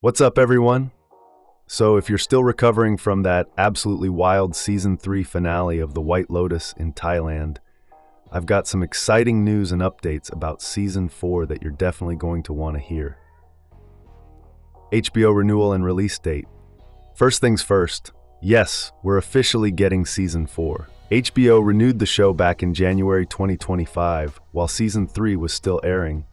What's up, everyone? So, if you're still recovering from that absolutely wild Season 3 finale of The White Lotus in Thailand, I've got some exciting news and updates about Season 4 that you're definitely going to want to hear. HBO renewal and release date. First things first, yes, we're officially getting Season 4. HBO renewed the show back in January 2025, while Season 3 was still airing,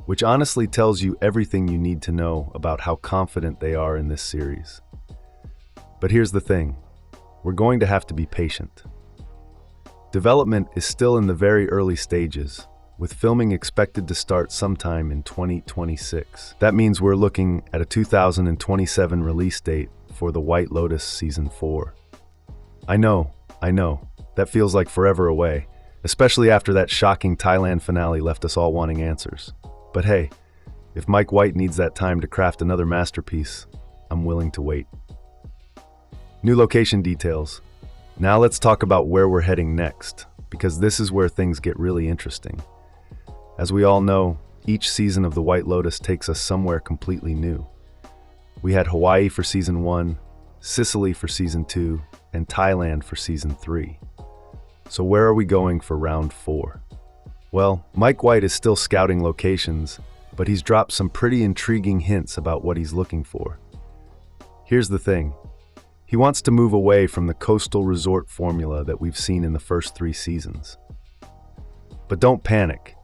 which honestly tells you everything you need to know about how confident they are in this series. But here's the thing, we're going to have to be patient. Development is still in the very early stages, with filming expected to start sometime in 2026. That means we're looking at a 2027 release date for The White Lotus Season 4. I know, that feels like forever away, especially after that shocking Thailand finale left us all wanting answers. But hey, if Mike White needs that time to craft another masterpiece, I'm willing to wait. New location details. Now let's talk about where we're heading next, because this is where things get really interesting. As we all know, each season of The White Lotus takes us somewhere completely new. We had Hawaii for Season 1, Sicily for Season 2, and Thailand for Season 3. So where are we going for Round 4? Well, Mike White is still scouting locations, but he's dropped some pretty intriguing hints about what he's looking for. Here's the thing. He wants to move away from the coastal resort formula that we've seen in the first 3 seasons. But don't panic.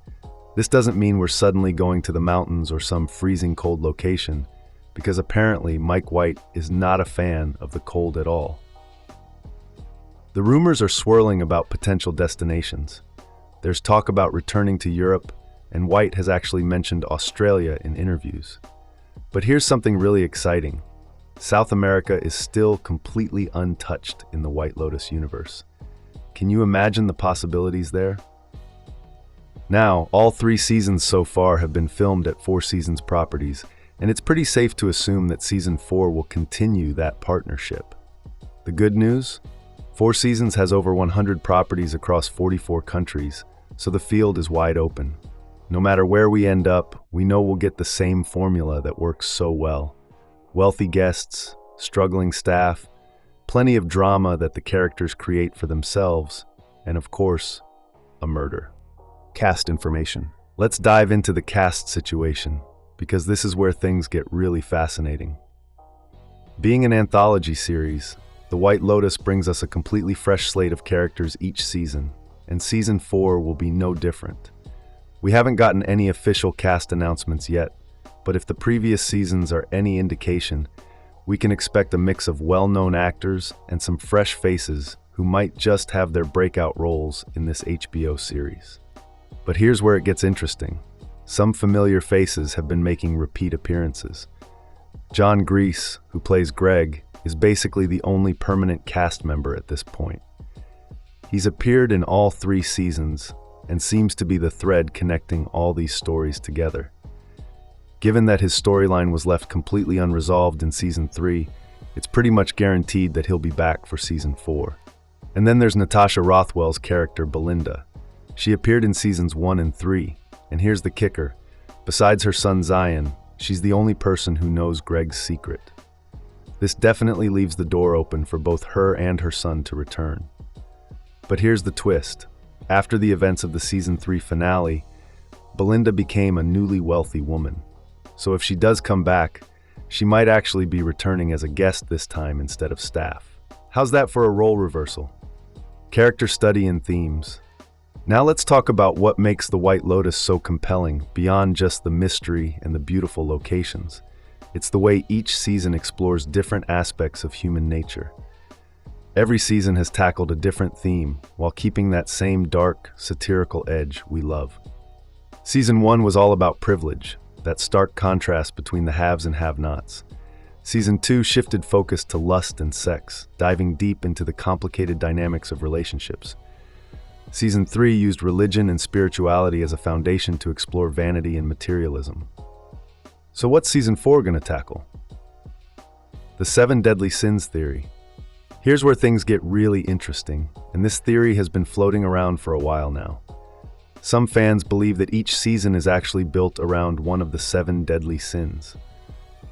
This doesn't mean we're suddenly going to the mountains or some freezing cold location, because apparently Mike White is not a fan of the cold at all. The rumors are swirling about potential destinations. There's talk about returning to Europe, and White has actually mentioned Australia in interviews. But here's something really exciting. South America is still completely untouched in the White Lotus universe. Can you imagine the possibilities there? Now, all 3 seasons so far have been filmed at Four Seasons properties, and it's pretty safe to assume that Season 4 will continue that partnership. The good news? Four Seasons has over 100 properties across 44 countries, so the field is wide open. No matter where we end up, we know we'll get the same formula that works so well. Wealthy guests, struggling staff, plenty of drama that the characters create for themselves, and of course, a murder. Cast information. Let's dive into the cast situation, because this is where things get really fascinating. Being an anthology series, The White Lotus brings us a completely fresh slate of characters each season, and Season 4 will be no different. We haven't gotten any official cast announcements yet, but if the previous seasons are any indication, we can expect a mix of well-known actors and some fresh faces who might just have their breakout roles in this HBO series. But here's where it gets interesting. Some familiar faces have been making repeat appearances. John Grease, who plays Greg, is basically the only permanent cast member at this point. He's appeared in all 3 seasons and seems to be the thread connecting all these stories together. Given that his storyline was left completely unresolved in Season 3, it's pretty much guaranteed that he'll be back for Season 4. And then there's Natasha Rothwell's character Belinda. She appeared in Seasons 1 and 3, and here's the kicker. Besides her son Zion, she's the only person who knows Greg's secret. This definitely leaves the door open for both her and her son to return. But here's the twist. After the events of the Season 3 finale, Belinda became a newly wealthy woman. So if she does come back, she might actually be returning as a guest this time instead of staff. How's that for a role reversal? Character study and themes. Now let's talk about what makes The White Lotus so compelling beyond just the mystery and the beautiful locations. It's the way each season explores different aspects of human nature. Every season has tackled a different theme while keeping that same dark, satirical edge we love. Season 1 was all about privilege, that stark contrast between the haves and have-nots. Season 2 shifted focus to lust and sex, diving deep into the complicated dynamics of relationships. Season 3 used religion and spirituality as a foundation to explore vanity and materialism. So what's Season 4 going to tackle? The 7 deadly sins theory. Here's where things get really interesting, and this theory has been floating around for a while now. Some fans believe that each season is actually built around one of the 7 deadly sins.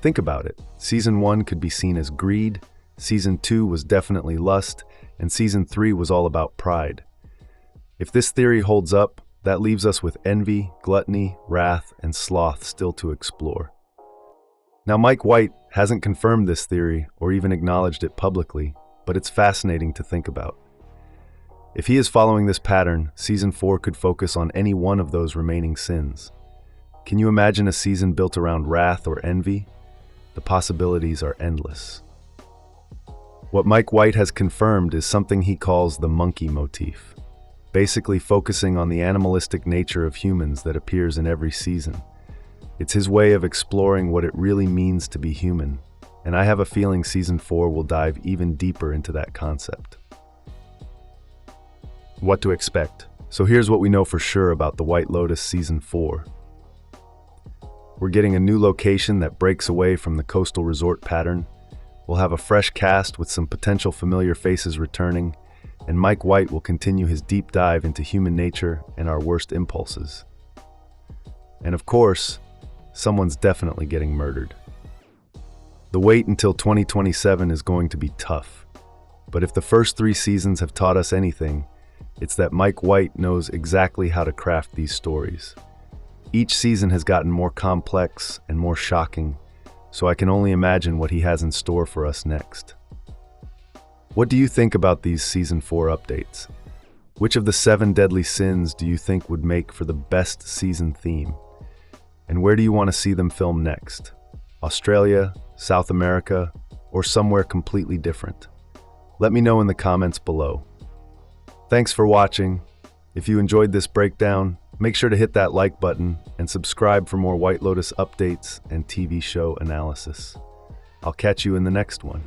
Think about it. Season 1 could be seen as greed, Season 2 was definitely lust, and Season 3 was all about pride. If this theory holds up, that leaves us with envy, gluttony, wrath, and sloth still to explore. Now, Mike White hasn't confirmed this theory or even acknowledged it publicly, but it's fascinating to think about. If he is following this pattern, Season 4 could focus on any one of those remaining sins. Can you imagine a season built around wrath or envy? The possibilities are endless. What Mike White has confirmed is something he calls the monkey motif, basically focusing on the animalistic nature of humans that appears in every season. It's his way of exploring what it really means to be human, and I have a feeling Season 4 will dive even deeper into that concept. What to expect? So here's what we know for sure about the White Lotus Season 4. We're getting a new location that breaks away from the coastal resort pattern. We'll have a fresh cast with some potential familiar faces returning, and Mike White will continue his deep dive into human nature and our worst impulses. And of course, someone's definitely getting murdered. The wait until 2027 is going to be tough, but if the first 3 seasons have taught us anything, it's that Mike White knows exactly how to craft these stories. Each season has gotten more complex and more shocking, so I can only imagine what he has in store for us next. What do you think about these Season 4 updates? Which of the 7 deadly sins do you think would make for the best season theme? And where do you want to see them film next? Australia, South America, or somewhere completely different? Let me know in the comments below. Thanks for watching. If you enjoyed this breakdown, make sure to hit that like button and subscribe for more White Lotus updates and TV show analysis. I'll catch you in the next one.